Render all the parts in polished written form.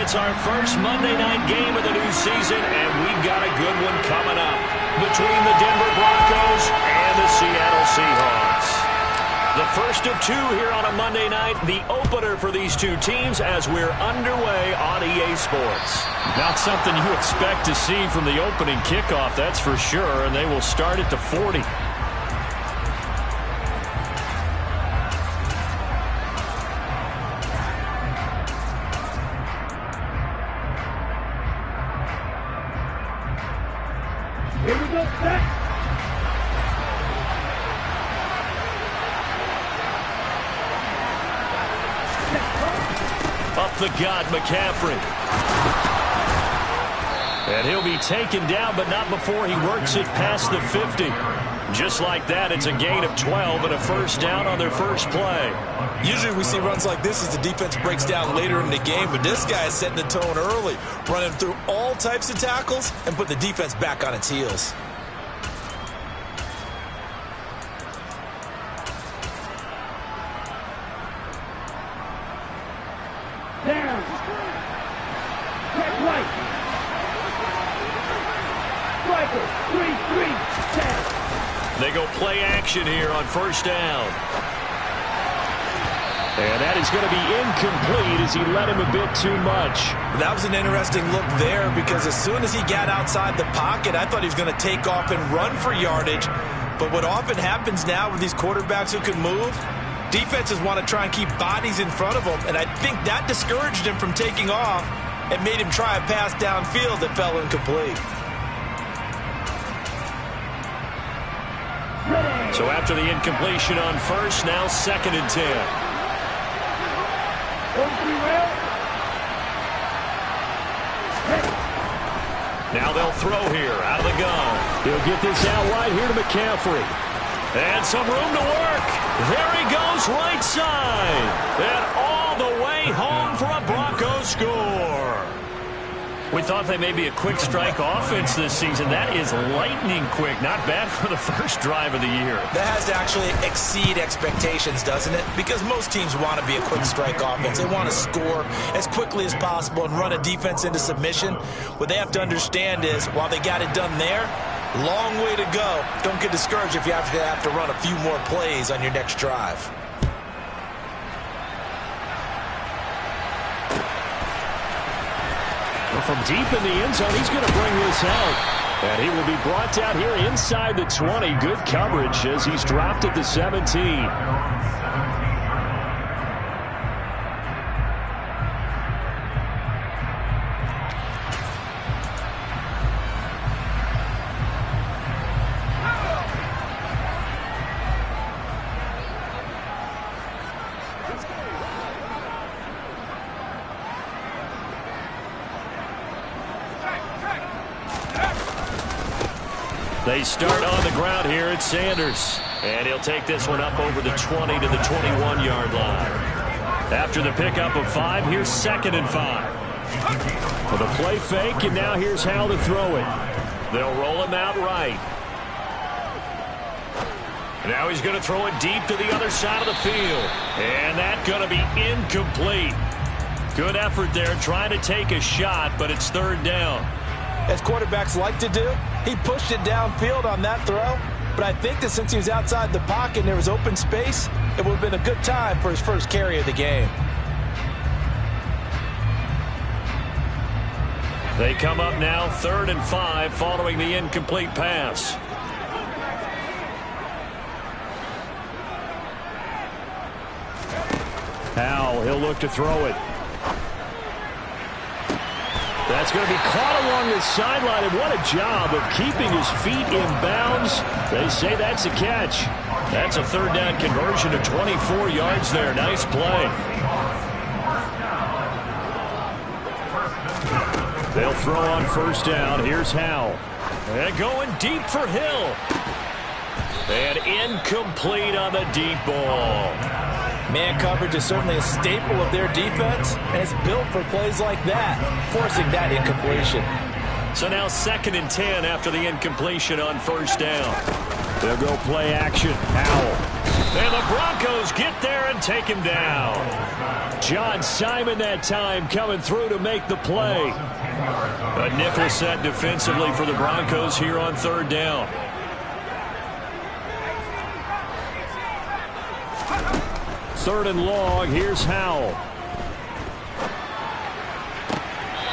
It's our first Monday night game of the new season, and we've got a good one coming up between the Denver Broncos and the Seattle Seahawks. The first of two here on a Monday night, the opener for these two teams as we're underway on EA Sports. Not something you expect to see from the opening kickoff, that's for sure, and they will start at the 40. Here we go, set. Up the gut, McCaffrey. And he'll be taken down, but not before he works it past the 50. Just like that, it's a gain of 12 and a first down on their first play. Usually we see runs like this as the defense breaks down later in the game, but this guy is setting the tone early, running through all types of tackles and put the defense back on its heels. Down. Check right. Striker. 3-3. 10. They go play action here on first down. And that is going to be incomplete as he led him a bit too much. That was an interesting look there because as soon as he got outside the pocket, I thought he was going to take off and run for yardage. But what often happens now with these quarterbacks who can move, defenses want to try and keep bodies in front of them, and I think that discouraged him from taking off and made him try a pass downfield that fell incomplete. So after the incompletion on first, now 2nd and 10. Now they'll throw here out of the gun. He'll get this out wide here to McCaffrey. And some room to work. There he goes right side. And all the way home for a Broncos score. We thought they may be a quick strike offense this season. That is lightning quick. Not bad for the first drive of the year. That has to actually exceed expectations, doesn't it? Because most teams want to be a quick strike offense. They want to score as quickly as possible and run a defense into submission. What they have to understand is, while they got it done there, long way to go. Don't get discouraged if you have to run a few more plays on your next drive. From deep in the end zone, he's going to bring this out. And he will be brought down here inside the 20. Good coverage as he's dropped at the 17. They start on the ground here at Sanders. And he'll take this one up over the 20 to the 21-yard line. After the pickup of 5, here's 2nd and 5. With a play fake, and now here's how to throw it. They'll roll him out right. Now he's going to throw it deep to the other side of the field. And that's going to be incomplete. Good effort there trying to take a shot, but it's 3rd down. As quarterbacks like to do, he pushed it downfield on that throw. But I think that since he was outside the pocket and there was open space, it would have been a good time for his first carry of the game. They come up now 3rd and 5 following the incomplete pass. Howell, he'll look to throw it. That's going to be caught along the sideline, and what a job of keeping his feet in bounds. They say that's a catch. That's a 3rd down conversion of 24 yards there. Nice play. They'll throw on first down. Here's Howell. And going deep for Hill. And incomplete on the deep ball. Man coverage is certainly a staple of their defense, and it's built for plays like that, forcing that incompletion. So now 2nd and 10 after the incompletion on first down. They'll go play action. Howell And the Broncos get there and take him down. John Simon that time coming through to make the play. A nickel set defensively for the Broncos here on third down. Third and long, here's Howell.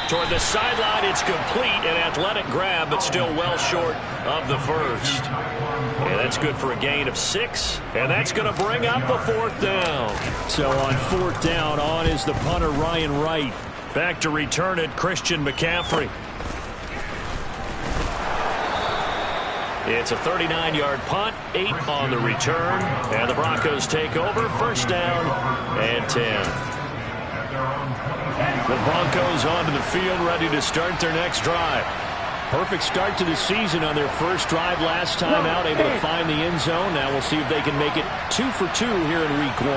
Toward the sideline, it's complete. An athletic grab, but still well short of the first. And that's good for a gain of 6. And that's going to bring up the fourth down. So on fourth down, on is the punter, Ryan Wright. Back to return it, Christian McCaffrey. It's a 39-yard punt, 8 on the return. And the Broncos take over, first down and 10. The Broncos onto the field, ready to start their next drive. Perfect start to the season on their first drive last time out, able to find the end zone. Now we'll see if they can make it 2 for 2 here in week 1.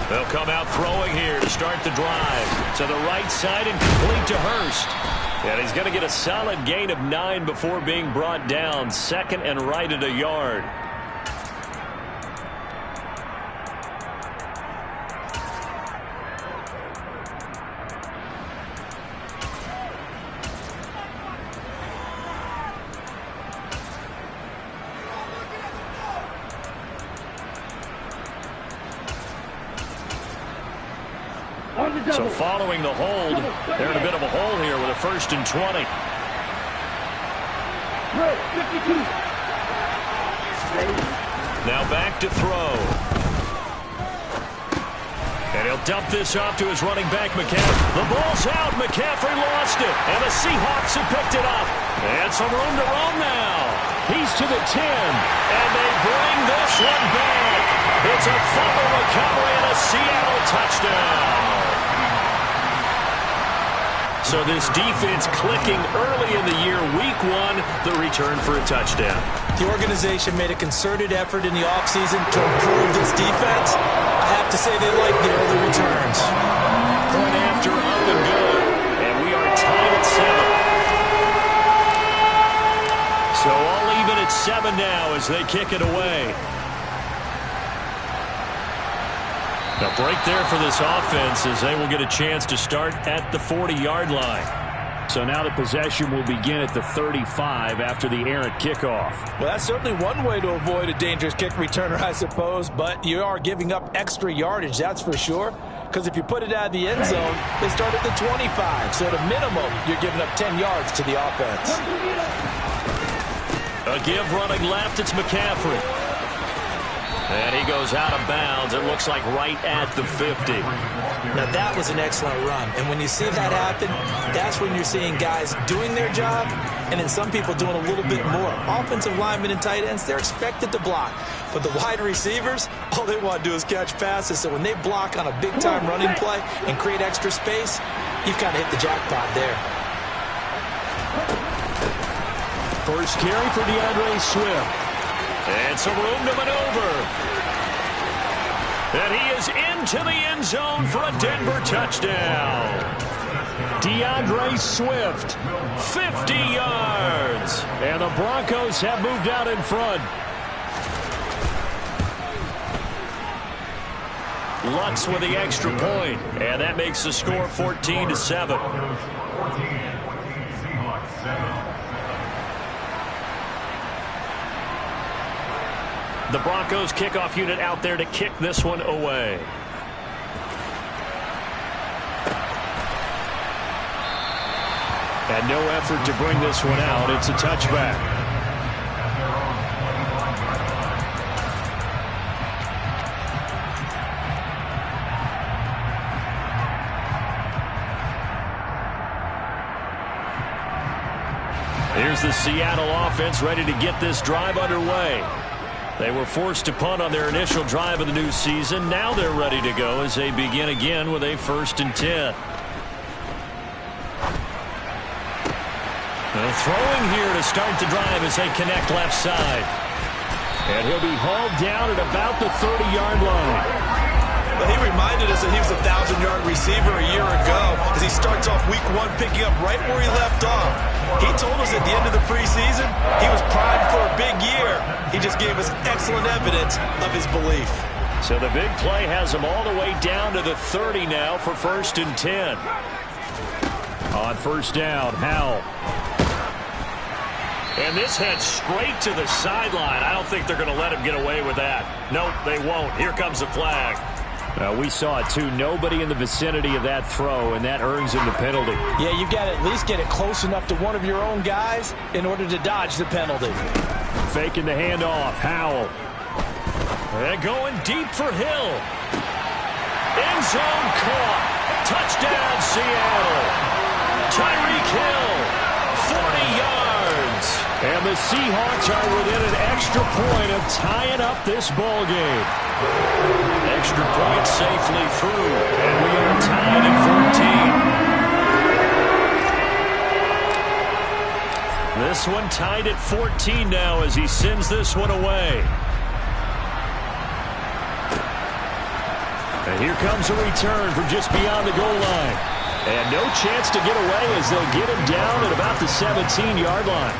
They'll come out throwing here to start the drive. To the right side and complete to Hurst. And he's going to get a solid gain of 9 before being brought down. Second and right at a yard. So following the hold, they're in a bit of a hole here with a 1st and 20. Now back to throw. And he'll dump this off to his running back, McCaffrey. The ball's out. McCaffrey lost it. And the Seahawks have picked it up. And some room to roam now. He's to the 10. And they bring this one back. It's a fumble recovery and a Seattle touchdown. So this defense clicking early in the year, week 1, the return for a touchdown. The organization made a concerted effort in the offseason to improve this defense. I have to say they like the early returns. Point after, up and good. And we are tied at 7. So all even at 7 now as they kick it away. A break there for this offense as they will get a chance to start at the 40-yard line. So now the possession will begin at the 35 after the errant kickoff. Well, that's certainly one way to avoid a dangerous kick returner, I suppose, but you are giving up extra yardage, that's for sure, because if you put it out of the end zone, they start at the 25. So at a minimum, you're giving up 10 yards to the offense. A give running left, it's McCaffrey. And he goes out of bounds. It looks like right at the 50. Now, that was an excellent run. And when you see that happen, that's when you're seeing guys doing their job and then some people doing a little bit more. Offensive linemen and tight ends, they're expected to block. But the wide receivers, all they want to do is catch passes. So when they block on a big-time running play and create extra space, you've kind of hit the jackpot there. First carry for DeAndre Swift. And some room to maneuver. And he is into the end zone for a Denver touchdown. DeAndre Swift. 50 yards. And the Broncos have moved out in front. Lutz with the extra point. And that makes the score 14-7. The Broncos kickoff unit out there to kick this one away. And no effort to bring this one out. It's a touchback. Here's the Seattle offense ready to get this drive underway. They were forced to punt on their initial drive of the new season. Now they're ready to go as they begin again with a 1st and 10. Now throwing here to start the drive as they connect left side. And he'll be hauled down at about the 30-yard line. Well, he reminded us that he was a 1,000-yard receiver a year ago as he starts off week 1, picking up right where he left off. He told us at the end of the preseason he was primed for a big year. He just gave us excellent evidence of his belief. So the big play has him all the way down to the 30 now for 1st and 10. On 1st down, Howell. And this heads straight to the sideline. I don't think they're going to let him get away with that. Nope, they won't. Here comes the flag. We saw it, too. Nobody in the vicinity of that throw, and that earns him the penalty. Yeah, you've got to at least get it close enough to one of your own guys in order to dodge the penalty. Faking the handoff, Howell. They're going deep for Hill. End zone caught. Touchdown, Seattle. Tyreek Hill, 40 yards. And the Seahawks are within an extra point of tying up this ball game. Extra point safely through, and we are tied at 14. This one tied at 14 now as he sends this one away. And here comes a return from just beyond the goal line. And no chance to get away as they'll get him down at about the 17-yard line.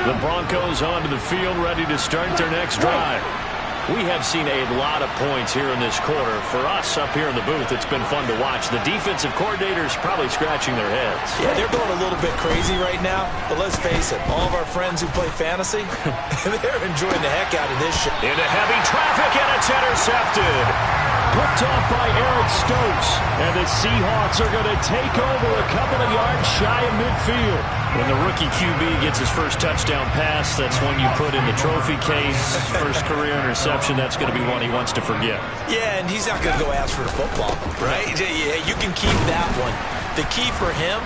The Broncos onto the field, ready to start their next drive. We have seen a lot of points here in this quarter. For us up here in the booth, it's been fun to watch. The defensive coordinators probably scratching their heads. Yeah, they're going a little bit crazy right now, but let's face it, all of our friends who play fantasy, they're enjoying the heck out of this shit. Into heavy traffic, and it's intercepted. Picked off by Eric Stokes, and the Seahawks are going to take over a couple of yards shy of midfield. When the rookie QB gets his first touchdown pass, that's one you put in the trophy case. First career interception, that's going to be one he wants to forget. Yeah, and he's not going to go ask for the football, right? Yeah, you can keep that one. The key for him,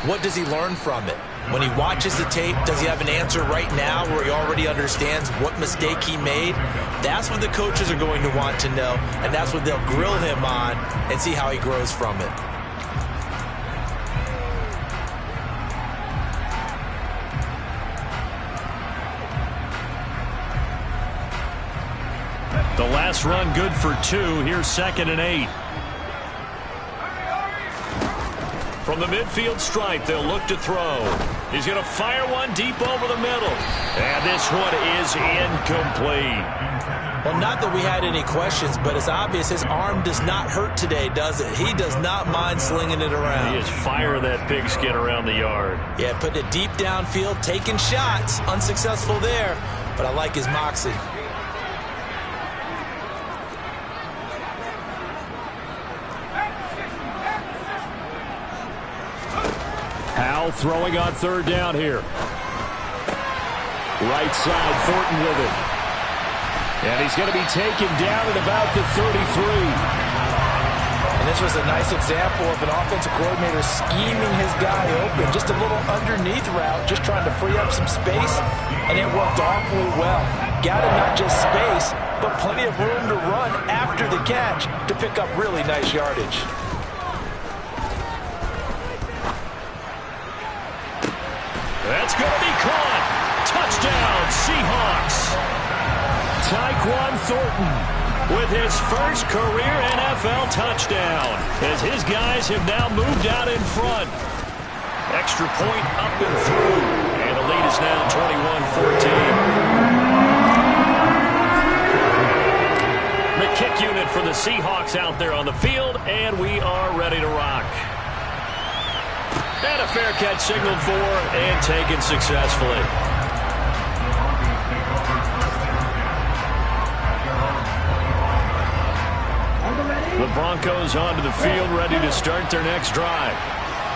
what does he learn from it? When he watches the tape, does he have an answer right now where he already understands what mistake he made? That's what the coaches are going to want to know, and that's what they'll grill him on and see how he grows from it. The last run good for 2. Here's 2nd and 8. From the midfield stripe, they'll look to throw. He's going to fire one deep over the middle. And this one is incomplete. Well, not that we had any questions, but it's obvious his arm does not hurt today, does it? He does not mind slinging it around. He is firing that pigskin around the yard. Yeah, putting it deep downfield, taking shots. Unsuccessful there, but I like his moxie. Howell throwing on 3rd down here. Right side, Thornton with it. And he's going to be taken down at about the 33. And this was a nice example of an offensive coordinator scheming his guy open. Just a little underneath route, just trying to free up some space, and it worked awfully well. Got him not just space, but plenty of room to run after the catch to pick up really nice yardage. That's going to be caught. Touchdown, Seahawks. Tyquan Thornton with his first career NFL touchdown as his guys have now moved out in front. Extra point up and through. And the lead is now 21-14. The kick unit for the Seahawks out there on the field, and we are ready to rock. And a fair catch signaled for and taken successfully. The Broncos onto the field, ready to start their next drive.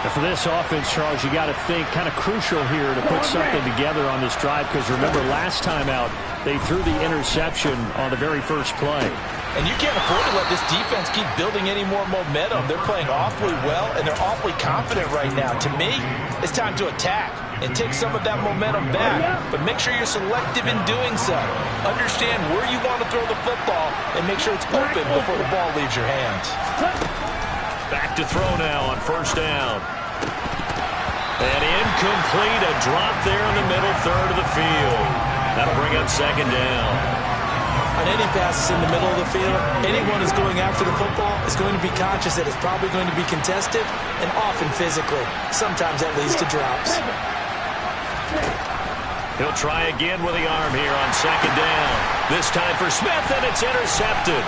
And for this offense, Charles, you got to think kind of crucial here to put something together on this drive, because remember last time out they threw the interception on the very first play. And you can't afford to let this defense keep building any more momentum. They're playing awfully well, and they're awfully confident right now. To me, it's time to attack and take some of that momentum back. But make sure you're selective in doing so. Understand where you want to throw the football and make sure it's open before the ball leaves your hands. Back to throw now on 1st down. And incomplete, a drop there in the middle third of the field. That'll bring up second down. On any passes in the middle of the field, anyone who's going after the football is going to be conscious that it's probably going to be contested and often physically. Sometimes that leads to drops. He'll try again with the arm here on second down. This time for Smith, and it's intercepted.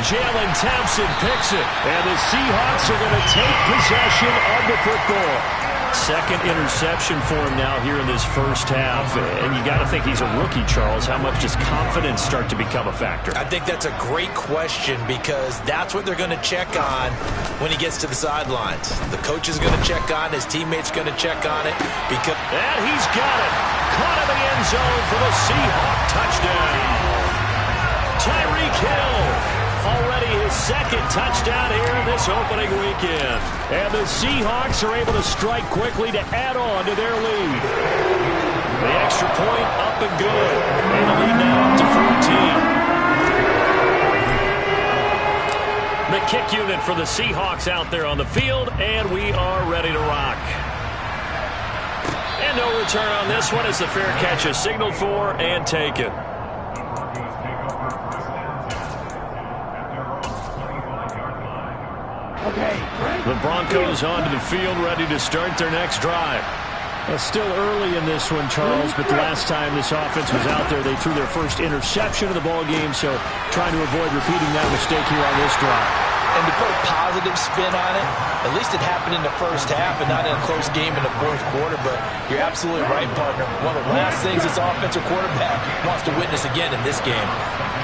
Jalen Thompson picks it, and the Seahawks are going to take possession of the football. Second interception for him now here in this first half. And you got to think he's a rookie, Charles. How much does confidence start to become a factor? I think that's a great question because that's what they're going to check on when he gets to the sidelines. The coach is going to check on, his teammates going to check on it. And he's got it. Caught in the end zone for the Seahawk touchdown. Tyreek Hill. Already his second touchdown here in this opening weekend. And the Seahawks are able to strike quickly to add on to their lead. The extra point up and good. And the lead now up to 14. The kick unit for the Seahawks out there on the field, and we are ready to rock. And no return on this one as the fair catch is signaled for and taken. The Broncos onto the field, ready to start their next drive. It's still early in this one, Charles, but the last time this offense was out there, they threw their first interception of the ball game, so trying to avoid repeating that mistake here on this drive. And to put a positive spin on it, at least it happened in the first half and not in a close game in the fourth quarter, but you're absolutely right, partner. One of the last things this offensive quarterback wants to witness again in this game.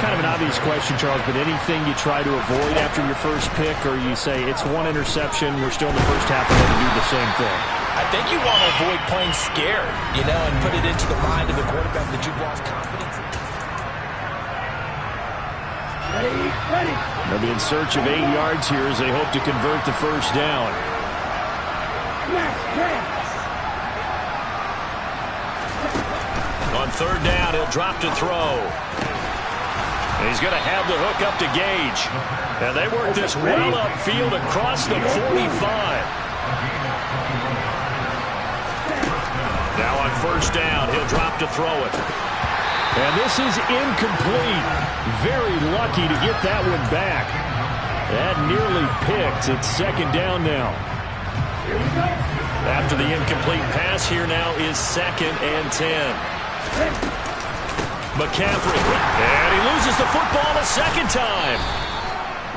Kind of an obvious question, Charles, but anything you try to avoid after your first pick, or you say it's one interception, we're still in the first half, and going to do the same thing? I think you want to avoid playing scared, and put it into the mind of the quarterback that you've lost confidence in. Ready. They'll be in search of 8 yards here as they hope to convert the first down. On third down, he'll drop to throw. And he's going to have the hook up to Gage. And they work this well upfield across the 45. Now on first down, he'll drop to throw it. And this is incomplete. Very lucky to get that one back. That nearly picked. It's second down now. After the incomplete pass, here now is 2nd and 10. McCaffrey. And he loses the football a second time.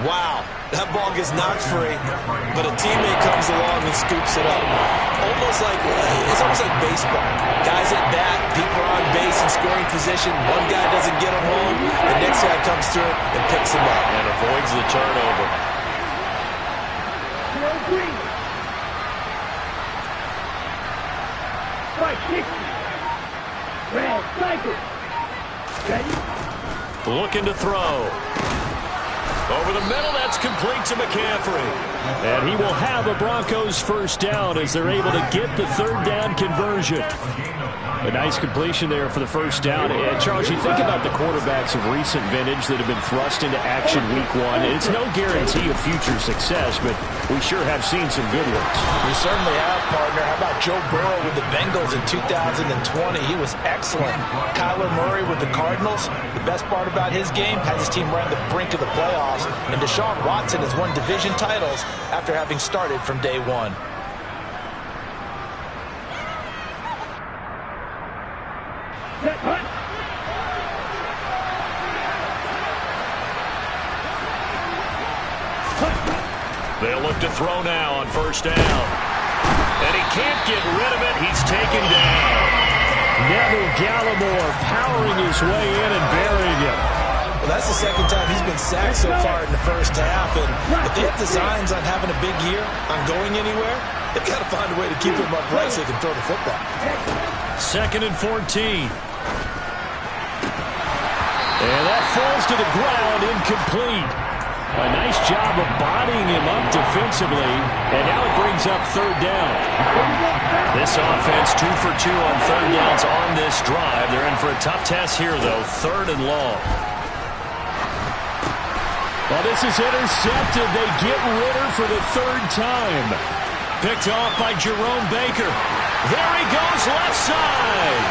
Wow, that ball gets knocked free, but a teammate comes along and scoops it up. It's almost like baseball. Guys at bat, people are on base in scoring position. One guy doesn't get him home, the next guy comes through and picks him up. And avoids the turnover. Looking to throw. Over the middle, that's complete to McCaffrey. And he will have a Broncos first down as they're able to get the third down conversion. A nice completion there for the first down. And Charles, you think about the quarterbacks of recent vintage that have been thrust into action week one. It's no guarantee of future success, but we sure have seen some good ones. We certainly have, partner. How about Joe Burrow with the Bengals in 2020? He was excellent. Kyler Murray with the Cardinals. The best part about his game, has his team right on the brink of the playoffs. And Deshaun Watson has won division titles after having started from day one. They'll look to throw now on first down. And he can't get rid of it. He's taken down. Neville Gallimore powering his way in and burying it. Well, that's the second time he's been sacked so far in the first half. And if they have designs on having a big year, on going anywhere, they've got to find a way to keep him upright so they can throw the football. 2nd and 14. And that falls to the ground, incomplete. A nice job of bodying him up defensively, and now it brings up third down. This offense 2 for 2 on third downs on this drive. They're in for a tough test here, though. 3rd and long. Well, this is intercepted. They get Ritter for the third time. Picked off by Jerome Baker. There he goes, left side.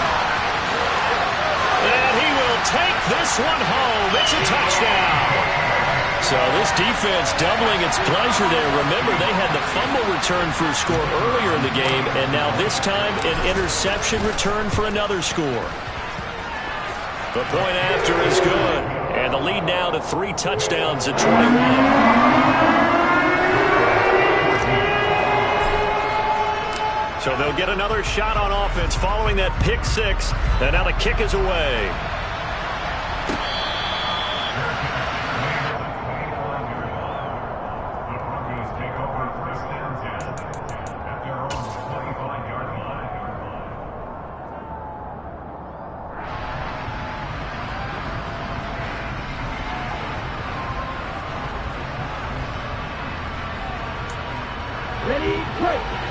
And he will take this one home. It's a touchdown. So this defense doubling its pleasure there. Remember, they had the fumble return for a score earlier in the game, and now this time an interception return for another score. The point after is good, and the lead now to 3 touchdowns at 21. So they'll get another shot on offense following that pick 6, and now the kick is away.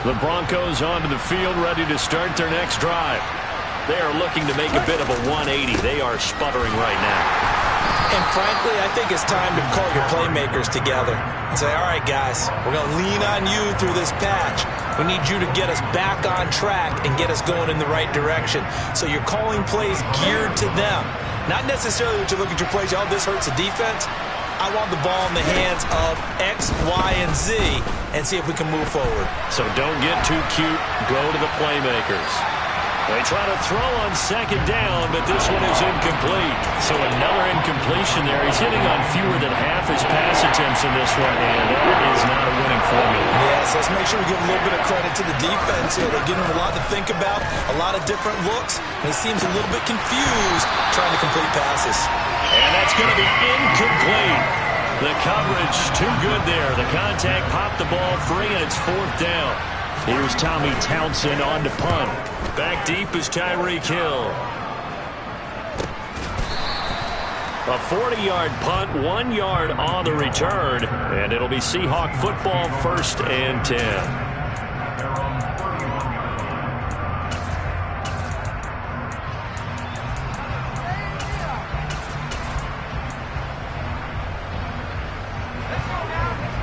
The Broncos onto the field, ready to start their next drive. They are looking to make a bit of a 180. They are sputtering right now. And frankly, I think it's time to call your playmakers together and say, all right, guys, we're going to lean on you through this patch. We need you to get us back on track and get us going in the right direction. So you're calling plays geared to them. Not necessarily that you look at your plays, oh, this hurts the defense. I want the ball in the hands of X, Y, and Z and see if we can move forward. So don't get too cute. Go to the playmakers. They try to throw on second down, but this one is incomplete. So another incompletion there. He's hitting on fewer than half his pass attempts in this one, and that is not a winning formula. Yes, let's make sure we give a little bit of credit to the defense here. They're giving him a lot to think about, a lot of different looks, and he seems a little bit confused trying to complete passes. And that's going to be incomplete. The coverage too good there. The contact popped the ball free, and it's 4th down. Here's Tommy Townsend on to punt. Back deep is Tyreek Hill. A 40-yard punt, 1 yard on the return, and it'll be Seahawk football, 1st and 10.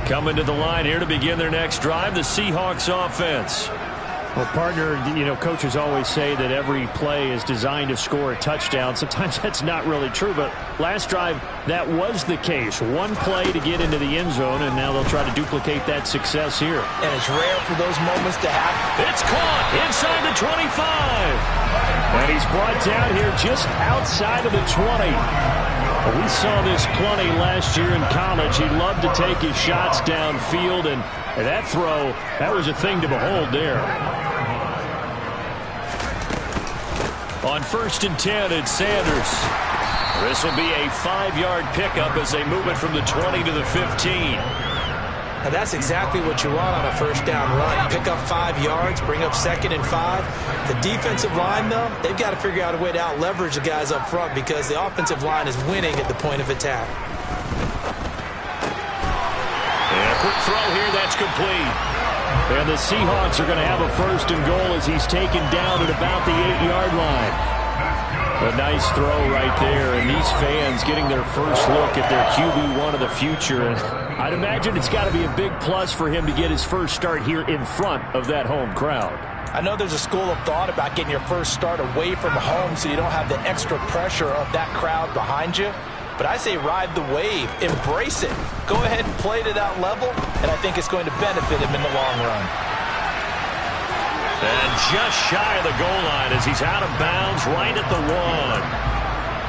Coming to the line here to begin their next drive, the Seahawks offense. Well, partner, you know, coaches always say that every play is designed to score a touchdown. Sometimes that's not really true, but last drive, that was the case. One play to get into the end zone, and now they'll try to duplicate that success here. And it's rare for those moments to happen. It's caught inside the 25. And he's brought down here just outside of the 20. We saw this plenty last year in college. He loved to take his shots downfield, and that throw, that was a thing to behold there. On 1st and 10, it's Sanders. This will be a 5-yard pickup as they move it from the 20 to the 15. Now that's exactly what you want on a 1st down run. Pick up 5 yards, bring up 2nd and 5. The defensive line, though, they've got to figure out a way to out-leverage the guys up front because the offensive line is winning at the point of attack. And a quick throw here, that's complete. And the Seahawks are going to have a 1st and goal as he's taken down at about the 8-yard line. A nice throw right there, and these fans getting their first look at their QB1 of the future. And I'd imagine it's got to be a big plus for him to get his first start here in front of that home crowd. I know there's a school of thought about getting your first start away from home so you don't have the extra pressure of that crowd behind you. But I say ride the wave, embrace it. Go ahead and play to that level, and I think it's going to benefit him in the long run. And just shy of the goal line as he's out of bounds right at the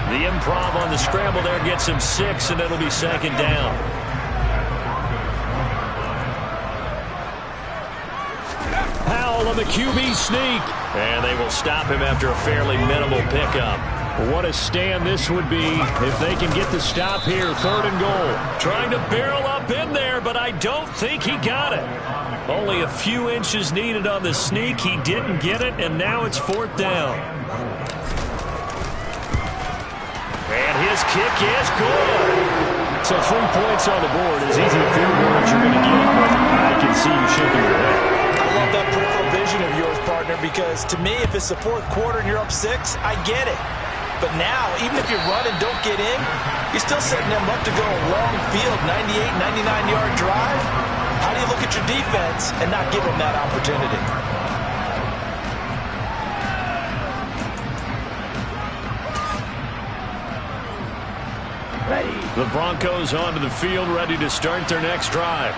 1. The improv on the scramble there gets him 6, and it'll be 2nd down. Howell on the QB sneak. And they will stop him after a fairly minimal pickup. What a stand this would be if they can get the stop here. 3rd and goal. Trying to barrel up in there, but I don't think he got it. Only a few inches needed on the sneak. He didn't get it, and now it's 4th down. And his kick is good. So 3 points on the board is easy to figure out what you're going to get, but I can see you shaking your head. I love that peripheral vision of yours, partner, because to me, if it's the 4th quarter and you're up 6, I get it. But now, even if you run and don't get in, you're still setting them up to go a long field, 98, 99-yard drive. How do you look at your defense and not give them that opportunity? The Broncos onto the field, ready to start their next drive.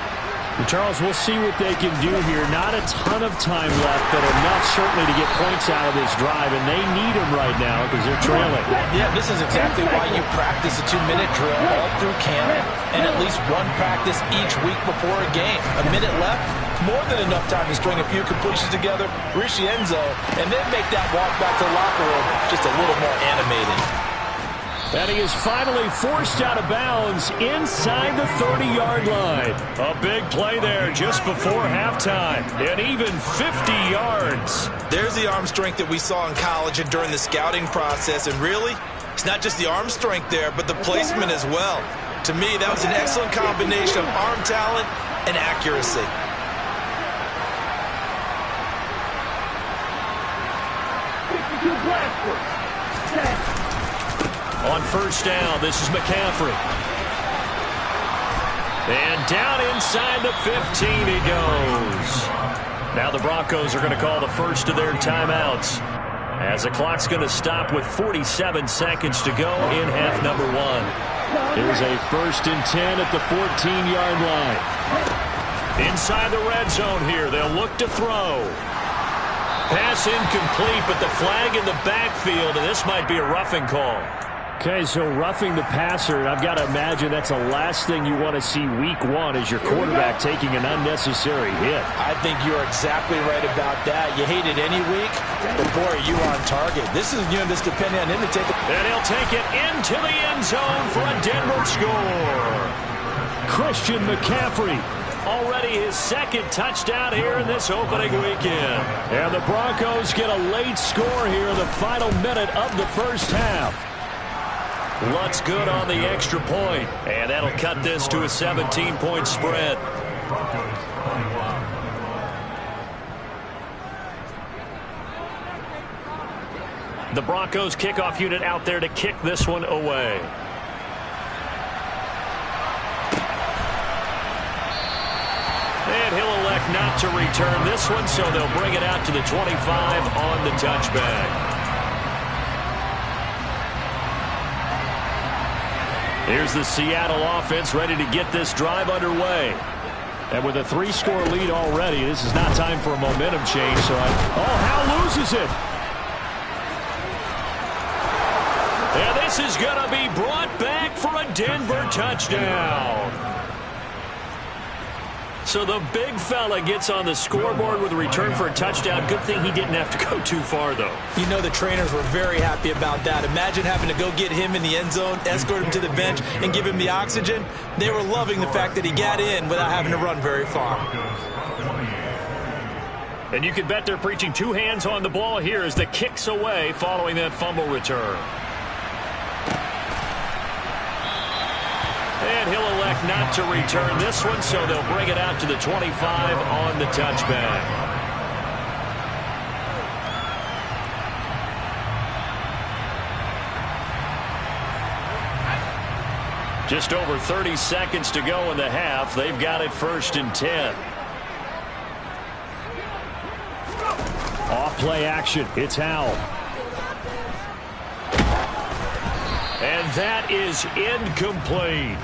Charles, we'll see what they can do here. Not a ton of time left, but enough certainly to get points out of this drive, and they need them right now because they're trailing. Yeah, this is exactly why you practice a 2-minute drill all through camp and at least one practice each week before a game. A minute left, more than enough time to string a few completions together, reach the end zone, and then make that walk back to the locker room just a little more animated. And he is finally forced out of bounds inside the 30-yard line. A big play there just before halftime, and even 50 yards. There's the arm strength that we saw in college and during the scouting process, and really, it's not just the arm strength there, but the placement as well. To me, that was an excellent combination of arm talent and accuracy. On first down, this is McCaffrey. And down inside the 15 he goes. Now the Broncos are going to call the first of their timeouts, as the clock's going to stop with 47 seconds to go in half number one. Here's a 1st and 10 at the 14-yard line. Inside the red zone here, they'll look to throw. Pass incomplete, but the flag in the backfield, and this might be a roughing call. Okay, so roughing the passer, I've got to imagine that's the last thing you want to see week one as your quarterback taking an unnecessary hit. I think you're exactly right about that. You hate it any week, but boy, are you on target. This is just depending on him to take it. And he'll take it into the end zone for a Denver score. Christian McCaffrey. Already his second touchdown here in this opening weekend. And the Broncos get a late score here in the final minute of the first half. Lutz good on the extra point, and that'll cut this to a 17-point spread. The Broncos kickoff unit out there to kick this one away. And he'll elect not to return this one, so they'll bring it out to the 25 on the touchback. Here's the Seattle offense ready to get this drive underway. And with a 3-score lead already, this is not time for a momentum change. So Hal loses it. And this is going to be brought back for a Denver touchdown. So the big fella gets on the scoreboard with a return for a touchdown. Good thing he didn't have to go too far, though. You know the trainers were very happy about that. Imagine having to go get him in the end zone, escort him to the bench, and give him the oxygen. They were loving the fact that he got in without having to run very far. And you can bet they're preaching two hands on the ball here as the kick's away following that fumble return. And he'll elect not to return this one, so they'll bring it out to the 25 on the touchback. Just over 30 seconds to go in the half. They've got it 1st and 10. Off play action. It's Howell. And that is incomplete.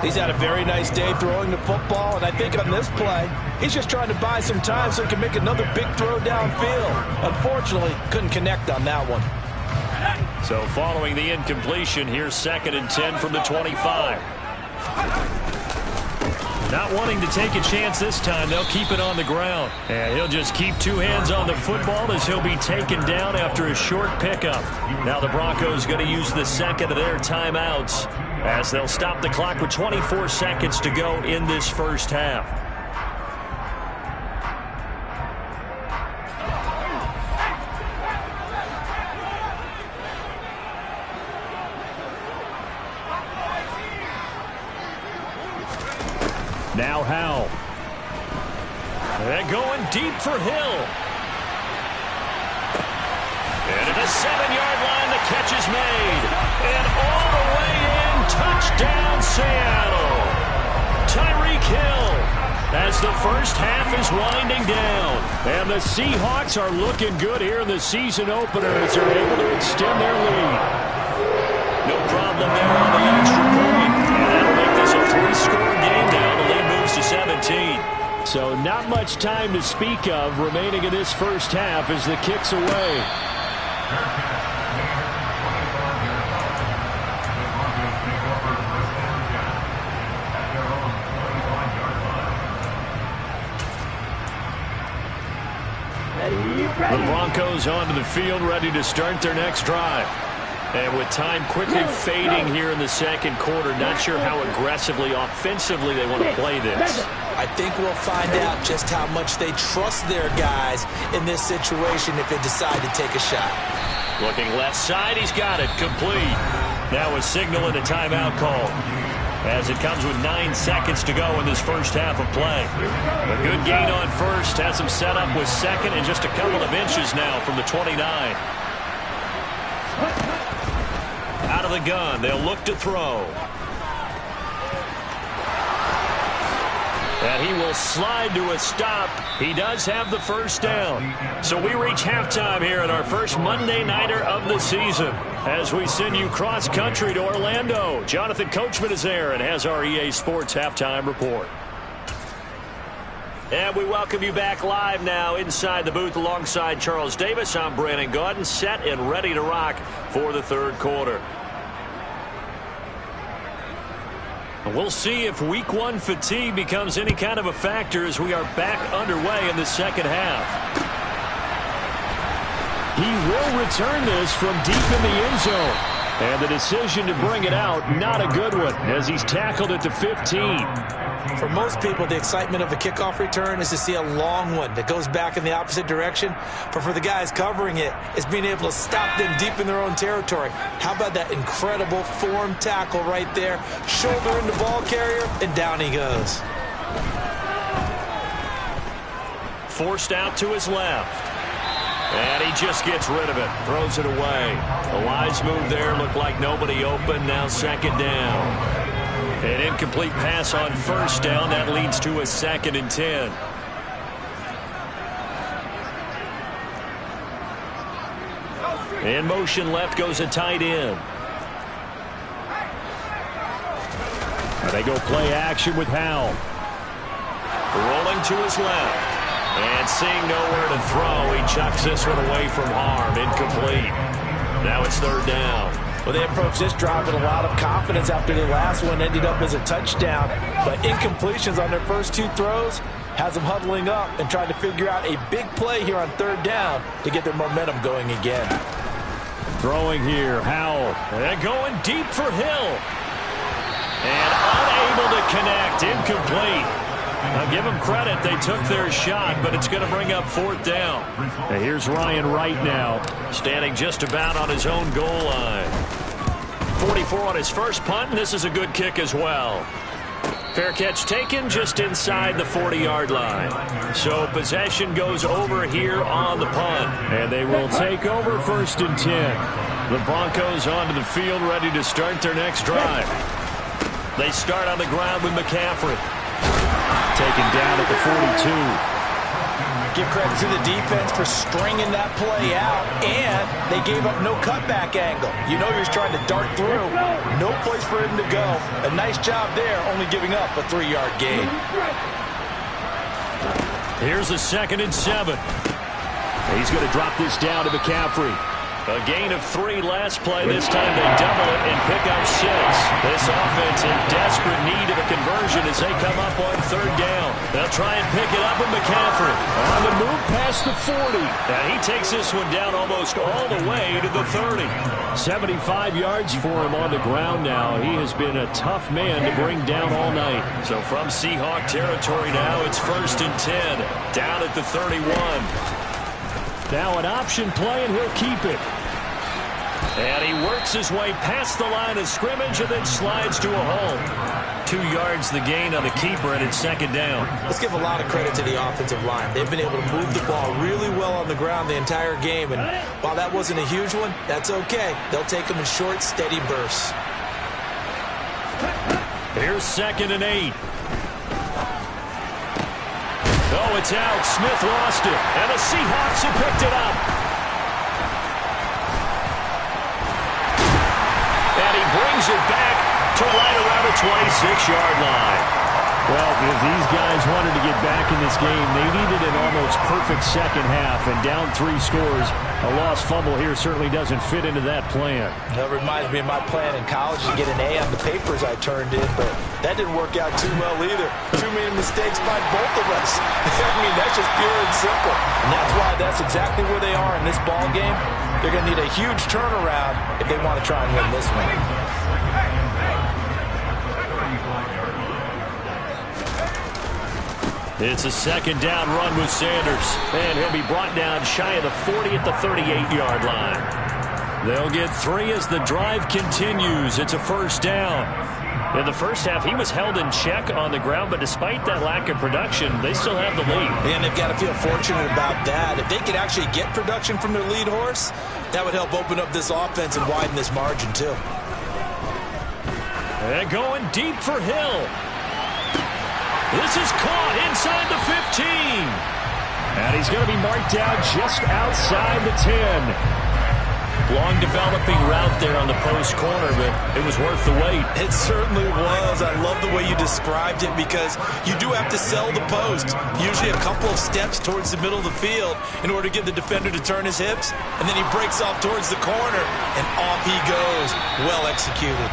He's had a very nice day throwing the football, and I think on this play, he's just trying to buy some time so he can make another big throw downfield. Unfortunately, couldn't connect on that one. So following the incompletion, here's 2nd and 10 from the 25. Not wanting to take a chance this time, they'll keep it on the ground. And he'll just keep two hands on the football as he'll be taken down after a short pickup. Now the Broncos going to use the second of their timeouts as they'll stop the clock with 24 seconds to go in this first half. Now Howell. They're going deep for Hill. And at the 7-yard line, the catch is made. And all the way in, touchdown Seattle. Tyreek Hill as the first half is winding down. And the Seahawks are looking good here in the season opener as they're able to extend their lead. No problem there on the extra point. And that'll make this a 3-score game now. The lead moves to 17. So not much time to speak of remaining in this first half as the kick's away. The Broncos onto the field, ready to start their next drive. And with time quickly fading here in the second quarter, not sure how aggressively, offensively they want to play this. I think we'll find out just how much they trust their guys in this situation if they decide to take a shot. Looking left side, he's got it, complete. Now a signal and a timeout call, as it comes with 9 seconds to go in this first half of play. A good gain on first, has him set up with second and just a couple of inches now from the 29. Out of the gun, they'll look to throw. And he will slide to a stop. He does have the first down. So we reach halftime here at our first Monday Nighter of the season as we send you cross-country to Orlando. Jonathan Coachman is there and has our EA Sports Halftime Report. And we welcome you back live now inside the booth alongside Charles Davis. I'm Brandon Gaudin, set and ready to rock for the third quarter. We'll see if week 1 fatigue becomes any kind of a factor as we are back underway in the second half. He will return this from deep in the end zone. And the decision to bring it out, not a good one, as he's tackled at the 15. For most people, the excitement of a kickoff return is to see a long one that goes back in the opposite direction. But for the guys covering it, it's being able to stop them deep in their own territory. How about that incredible form tackle right there? Shoulder into ball carrier, and down he goes. Forced out to his left. And he just gets rid of it. Throws it away. A wise move there. Looked like nobody open. Now second down. An incomplete pass on first down. That leads to a 2nd and 10. In motion left goes a tight end. And they go play action with Howell. Rolling to his left. And seeing nowhere to throw, he chucks this one away from harm. Incomplete. Now it's third down. Well, they approached this drive with a lot of confidence after the last one ended up as a touchdown. But incompletions on their first 2 throws has them huddling up and trying to figure out a big play here on third down to get their momentum going again. Throwing here, Howell. And going deep for Hill. And unable to connect. Incomplete. I'll give them credit. They took their shot, but it's going to bring up 4th down. And here's Ryan Wright now, standing just about on his own goal line. 44 on his first punt, and this is a good kick as well. Fair catch taken just inside the 40-yard line. So possession goes over here on the punt. And they will take over 1st and 10. The Broncos onto the field, ready to start their next drive. They start on the ground with McCaffrey. Taken down at the 42. Give credit to the defense for stringing that play out, and they gave up no cutback angle. You know you're trying to dart through. No place for him to go. A nice job there, only giving up a 3-yard gain. Here's a 2nd and 7. He's going to drop this down to McCaffrey. A gain of 3 last play. This time they double it and pick up 6. This offense in desperate need of a conversion as they come up on third down. They'll try and pick it up with McCaffrey. On the move past the 40. And he takes this one down almost all the way to the 30. 75 yards for him on the ground now. He has been a tough man to bring down all night. So from Seahawk territory now, it's 1st and 10. Down at the 31. Now an option play, and he'll keep it. And he works his way past the line of scrimmage and then slides to a hole. 2 yards the gain on the keeper, and it's 2nd down. Let's give a lot of credit to the offensive line. They've been able to move the ball really well on the ground the entire game. And while that wasn't a huge one, that's okay. They'll take them in short, steady bursts. Here's 2nd and 8. Oh, it's out. Smith lost it. And the Seahawks have picked it up. And he brings it back to right around the 26-yard line. Well, if these guys wanted to get back in this game, they needed an almost perfect second half, and down 3 scores. A lost fumble here certainly doesn't fit into that plan. That reminds me of my plan in college to get an A on the papers I turned in, but that didn't work out too well either. Too many mistakes by both of us. I mean, that's just pure and simple. And that's why that's exactly where they are in this ball game. They're going to need a huge turnaround if they want to try and win this one. It's a second down run with Sanders. And he'll be brought down shy of the 40 at the 38-yard line. They'll get 3 as the drive continues. It's a first down. In the first half, he was held in check on the ground, but despite that lack of production, they still have the lead. And they've got to feel fortunate about that. If they could actually get production from their lead horse, that would help open up this offense and widen this margin, too. And going deep for Hill. This is caught inside the 15. And he's going to be marked down just outside the 10. Long developing route there on the post corner, but it was worth the wait. It certainly was. I love the way you described it because you do have to sell the post. Usually a couple of steps towards the middle of the field in order to get the defender to turn his hips. And then he breaks off towards the corner, and off he goes. Well executed.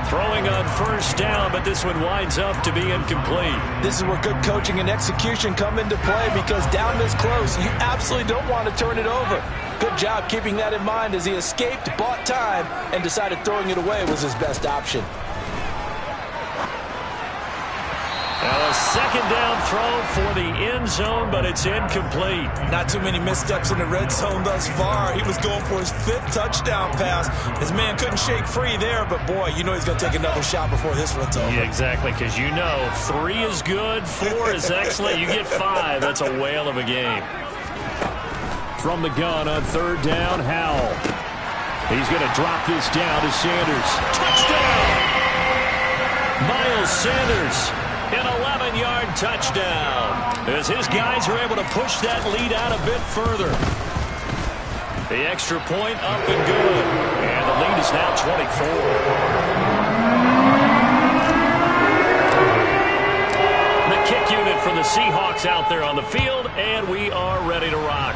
Throwing on first down, but this one winds up to be incomplete. This is where good coaching and execution come into play because down this close, you absolutely don't want to turn it over. Good job keeping that in mind as he escaped, bought time, and decided throwing it away was his best option. Now a second down throw for the end zone, but it's incomplete. Not too many missteps in the red zone thus far. He was going for his 5th touchdown pass. His man couldn't shake free there, but boy, you know he's going to take another shot before this one's over. Yeah, exactly, because you know 3 is good, 4 is excellent. You get 5. That's a whale of a game. From the gun on third down, Howell. He's going to drop this down to Sanders. Touchdown! Miles Sanders. An 11-yard touchdown as his guys are able to push that lead out a bit further. The extra point up and good. And the lead is now 24. The kick unit for the Seahawks out there on the field, and we are ready to rock.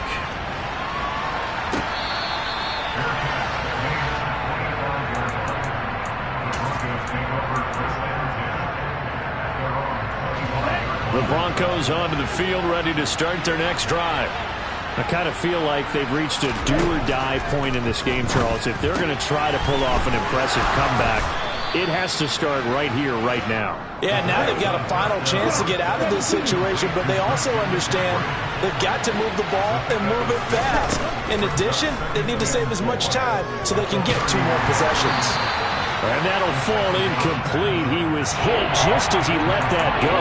The Broncos onto the field, ready to start their next drive. I kind of feel like they've reached a do-or-die point in this game, Charles. If they're going to try to pull off an impressive comeback, it has to start right here, right now. Yeah, now they've got a final chance to get out of this situation, but they also understand they've got to move the ball and move it fast. In addition, they need to save as much time so they can get 2 more possessions. And that'll fall incomplete. He was hit just as he let that go.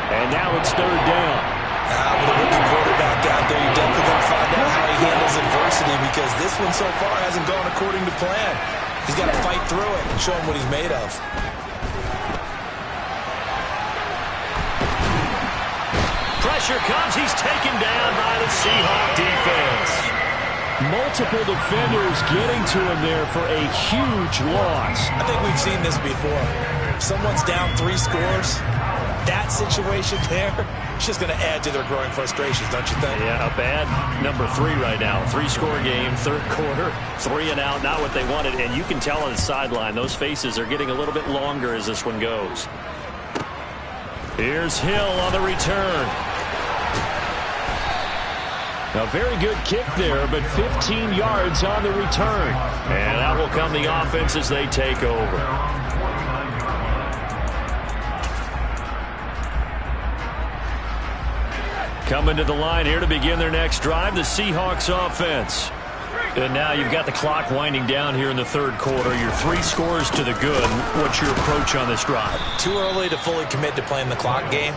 And now it's third down. With a rookie quarterback out there, you're definitely going to find out how he handles adversity because this one so far hasn't gone according to plan. He's got to fight through it and show him what he's made of. Pressure comes. He's taken down by the Seahawk defense. Multiple defenders getting to him there for a huge loss. I think we've seen this before. If someone's down 3 scores, that situation there, it's just going to add to their growing frustrations, don't you think? Yeah, a bad number 3 right now. 3-score game, third quarter, 3 and out, not what they wanted. And you can tell on the sideline, those faces are getting a little bit longer as this one goes. Here's Hill on the return. A very good kick there, but 15 yards on the return. And out will come the offense as they take over. Coming to the line here to begin their next drive, the Seahawks offense. And now you've got the clock winding down here in the third quarter. Your 3 scores to the good. What's your approach on this drive? Too early to fully commit to playing the clock game.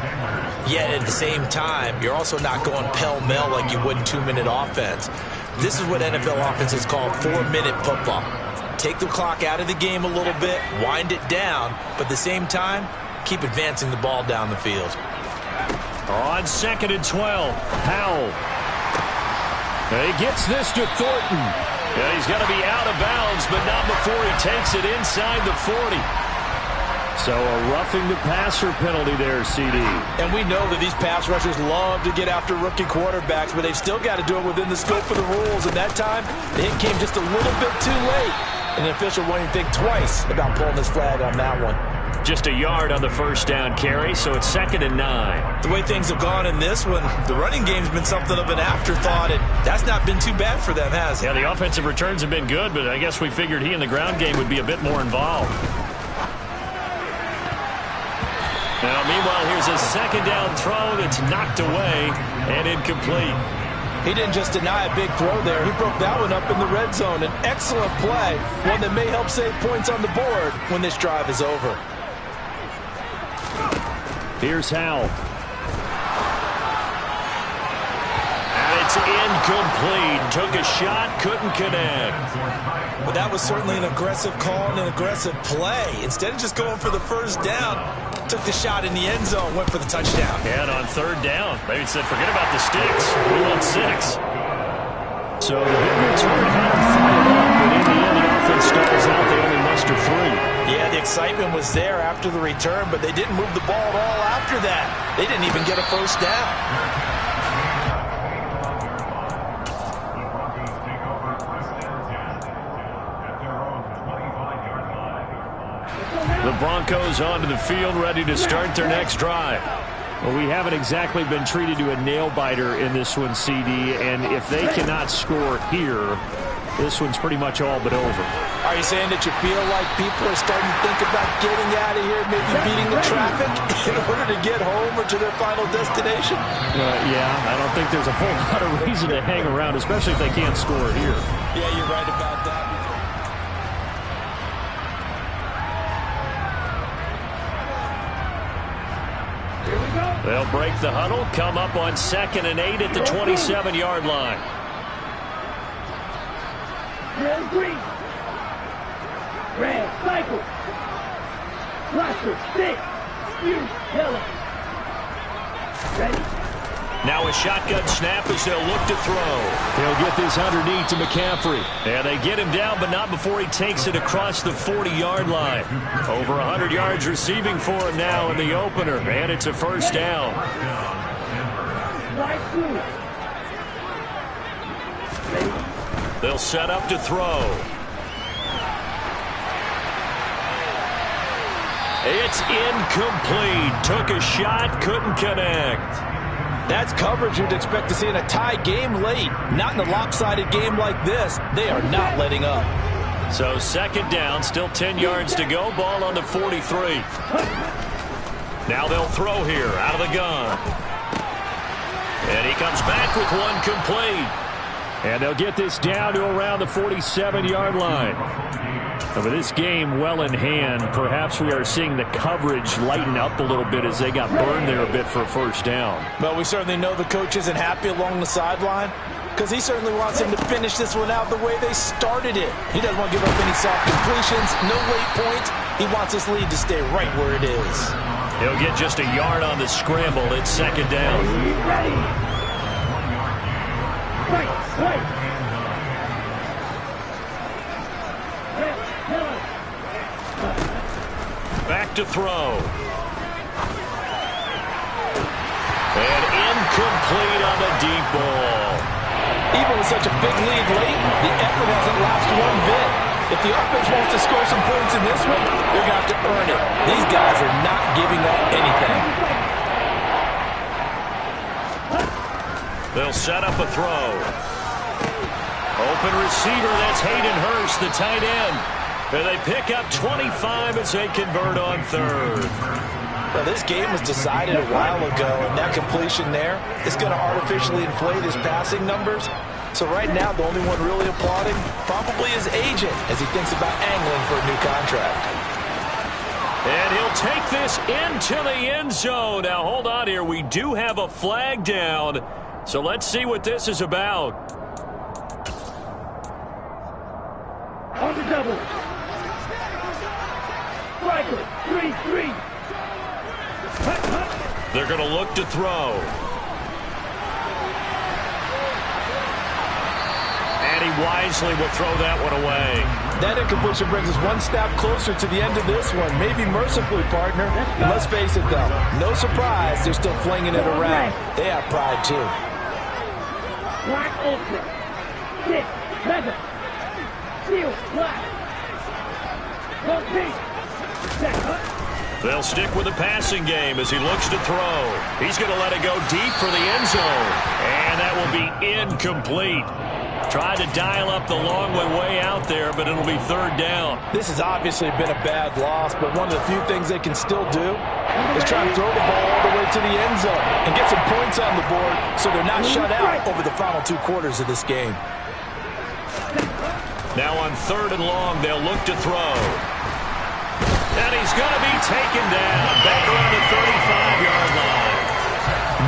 Yet at the same time, you're also not going pell-mell like you would in 2-minute offense. This is what NFL offenses call 4-minute football. Take the clock out of the game a little bit, wind it down, but at the same time, keep advancing the ball down the field. On 2nd and 12, Powell. He gets this to Thornton. Yeah, he's got to be out of bounds, but not before he takes it inside the 40. So a roughing the passer penalty there, CD. And we know that these pass rushers love to get after rookie quarterbacks, but they've still got to do it within the scope of the rules. And that time, the hit came just a little bit too late. And the official won't even think twice about pulling his flag on that one. Just a yard on the first down carry, so it's 2nd and 9. The way things have gone in this one, the running game's been something of an afterthought, and that's not been too bad for them, has it? Yeah, the offensive returns have been good, but I guess we figured he in the ground game would be a bit more involved. Now, meanwhile, here's a 2nd down throw that's knocked away and incomplete. He didn't just deny a big throw there. He broke that one up in the red zone. An excellent play, one that may help save points on the board when this drive is over. Here's Howell. And it's incomplete. Took a shot, couldn't connect. But that was certainly an aggressive call and an aggressive play. Instead of just going for the first down, took the shot in the end zone, went for the touchdown. And on 3rd down, maybe said, forget about the sticks. We want 6. So the Bengals were ahead of 5 up, but in the end, the offense stalls out. They only muster 3. Yeah, the excitement was there after the return, but they didn't move the ball at all after that. They didn't even get a first down. The Broncos onto the field, ready to start their next drive. Well, we haven't exactly been treated to a nail-biter in this one, CD, and if they cannot score here, this one's pretty much all but over. Are you saying that you feel like people are starting to think about getting out of here, maybe beating the traffic in order to get home or to their final destination? Yeah, I don't think there's a whole lot of reason to hang around, especially if they can't score here. Yeah, you're right about that. They'll break the huddle, come up on 2nd and 8 at the 27-yard line. Red, green. Red, cycle. Cluster, stick. You, yellow. Ready. Now a shotgun snap as they'll look to throw. He'll get this underneath to McCaffrey. And they get him down, but not before he takes it across the 40-yard line. Over 100 yards receiving for him now in the opener. And it's a first down. They'll set up to throw. It's incomplete. Took a shot, couldn't connect. That's coverage you'd expect to see in a tie game late. Not in a lopsided game like this. They are not letting up. So 2nd down, still 10 yards to go. Ball on the 43. Now they'll throw here out of the gun. And he comes back with one complete. And they'll get this down to around the 47-yard line. And with this game well in hand, perhaps we are seeing the coverage lighten up a little bit as they got burned there a bit for a first down. Well, we certainly know the coach isn't happy along the sideline because he certainly wants him to finish this one out the way they started it. He doesn't want to give up any soft completions, no late points. He wants this lead to stay right where it is. He'll get just a yard on the scramble. It's 2nd down. Ready. Right. Back to throw. And incomplete on the deep ball. Even with such a big lead late, the effort hasn't lasted one bit. If the offense wants to score some points in this one, they're going to have to earn it. These guys are not giving up anything. They'll set up a throw. Open receiver, that's Hayden Hurst, the tight end. And they pick up 25 as they convert on 3rd. Well, this game was decided a while ago, and that completion there is going to artificially inflate his passing numbers. So right now, the only one really applauding probably his agent as he thinks about angling for a new contract. And he'll take this into the end zone. Now, hold on here. We do have a flag down. So let's see what this is about. On the double. Striker, 3-3. They're going to look to throw. And he wisely will throw that one away. That incompletion brings us one step closer to the end of this one. Maybe mercifully, partner. And let's face it, though. No surprise, they're still flinging it around. They have pride, too. Black ultra. 6, 7. Shield, black. Go pink. Set up. They'll stick with the passing game as he looks to throw. He's going to let it go deep for the end zone. And that will be incomplete. Tried to dial up the long way out there, but it'll be third down. This has obviously been a bad loss, but one of the few things they can still do is try to throw the ball all the way to the end zone and get some points on the board so they're not shut out over the final 2 quarters of this game. Now on 3rd and long, they'll look to throw. And he's going to be taken down back around the 35-yard line.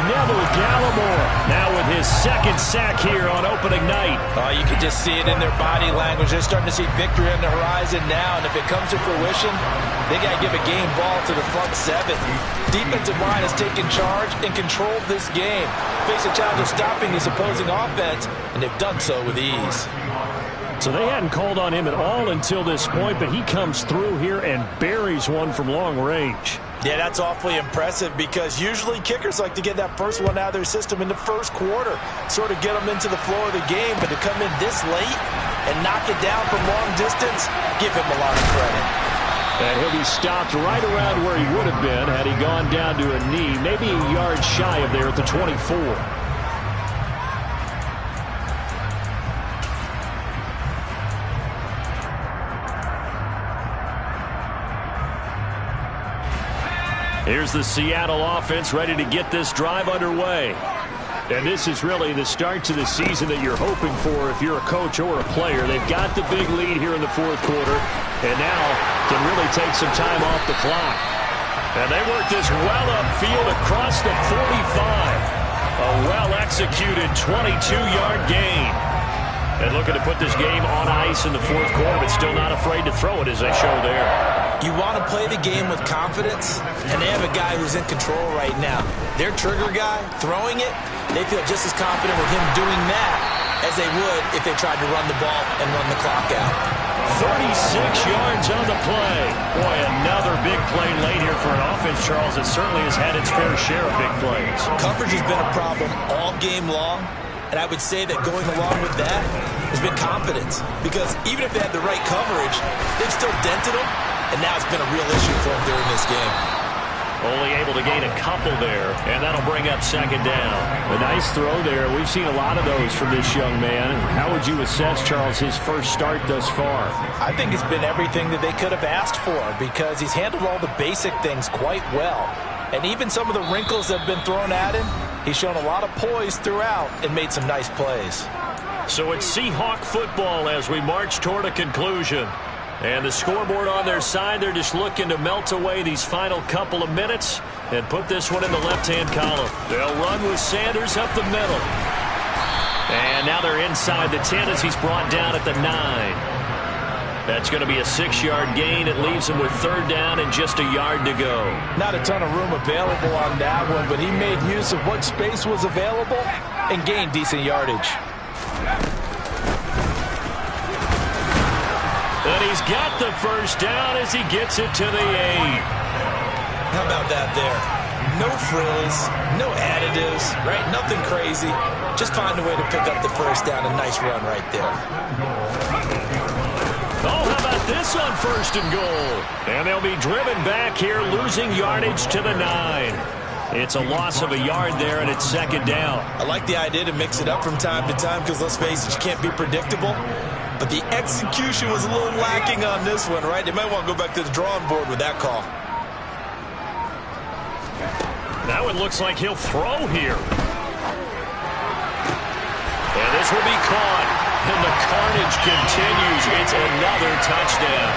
Neville Gallimore now with his 2nd sack here on opening night. You can just see it in their body language. They're starting to see victory on the horizon now, and if it comes to fruition, they got to give a game ball to the front 7. Defensive line has taken charge and controlled this game. Face a challenge of stopping this opposing offense, and they've done so with ease. So they hadn't called on him at all until this point, but he comes through here and buries one from long range. Yeah, that's awfully impressive because usually kickers like to get that first one out of their system in the first quarter, sort of get them into the flow of the game, but to come in this late and knock it down from long distance, give him a lot of credit. And he'll be stopped right around where he would have been had he gone down to a knee, maybe a yard shy of there at the 24. Here's the Seattle offense ready to get this drive underway. And this is really the start to the season that you're hoping for if you're a coach or a player. They've got the big lead here in the 4th quarter, and now can really take some time off the clock. And they work this well upfield across the 45. A well-executed 22-yard gain. And looking to put this game on ice in the 4th quarter, but still not afraid to throw it as they show there. You want to play the game with confidence, and they have a guy who's in control right now. Their trigger guy, throwing it, they feel just as confident with him doing that as they would if they tried to run the ball and run the clock out. 36 yards on the play. Boy, another big play late here for an offense, Charles, that certainly has had its fair share of big plays. Coverage has been a problem all game long. And I would say that going along with that has been confidence. Because even if they had the right coverage, they've still dented them. And now it's been a real issue for them during this game. Only able to gain a couple there. And that'll bring up 2nd down. A nice throw there. We've seen a lot of those from this young man. How would you assess, Charles, his first start thus far? I think it's been everything that they could have asked for. Because he's handled all the basic things quite well. And even some of the wrinkles that have been thrown at him, he's shown a lot of poise throughout and made some nice plays. So it's Seahawk football as we march toward a conclusion. And the scoreboard on their side, they're just looking to melt away these final couple of minutes and put this one in the left-hand column. They'll run with Sanders up the middle. And now they're inside the 10 as he's brought down at the 9. That's going to be a 6-yard gain. It leaves him with 3rd down and just a yard to go. Not a ton of room available on that one, but he made use of what space was available and gained decent yardage. And he's got the first down as he gets it to the 8. How about that there? No frills, no additives, right? Nothing crazy. Just find a way to pick up the first down. A nice run right there. Oh, how about this on 1st and goal? And they'll be driven back here, losing yardage to the 9. It's a loss of a yard there, and it's 2nd down. I like the idea to mix it up from time to time because, let's face it, you can't be predictable. But the execution was a little lacking on this one, right? They might want to go back to the drawing board with that call. Now it looks like he'll throw here. And this will be caught. And the carnage continues. It's another touchdown.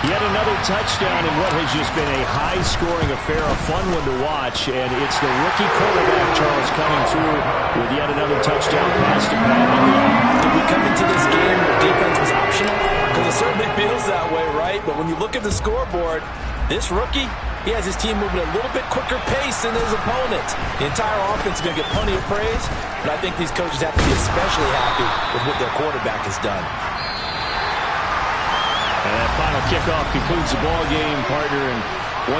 Yet another touchdown in what has just been a high-scoring affair, a fun one to watch. And it's the rookie quarterback, Charles, coming through with yet another touchdown pass to Madden. Did we come into this game where defense was optional? Because it certainly feels that way, right? But when you look at the scoreboard, this rookie, He has his team moving at a little bit quicker pace than his opponents. The entire offense is going to get plenty of praise, but I think these coaches have to be especially happy with what their quarterback has done. And that final kickoff concludes the ball game, partner. And one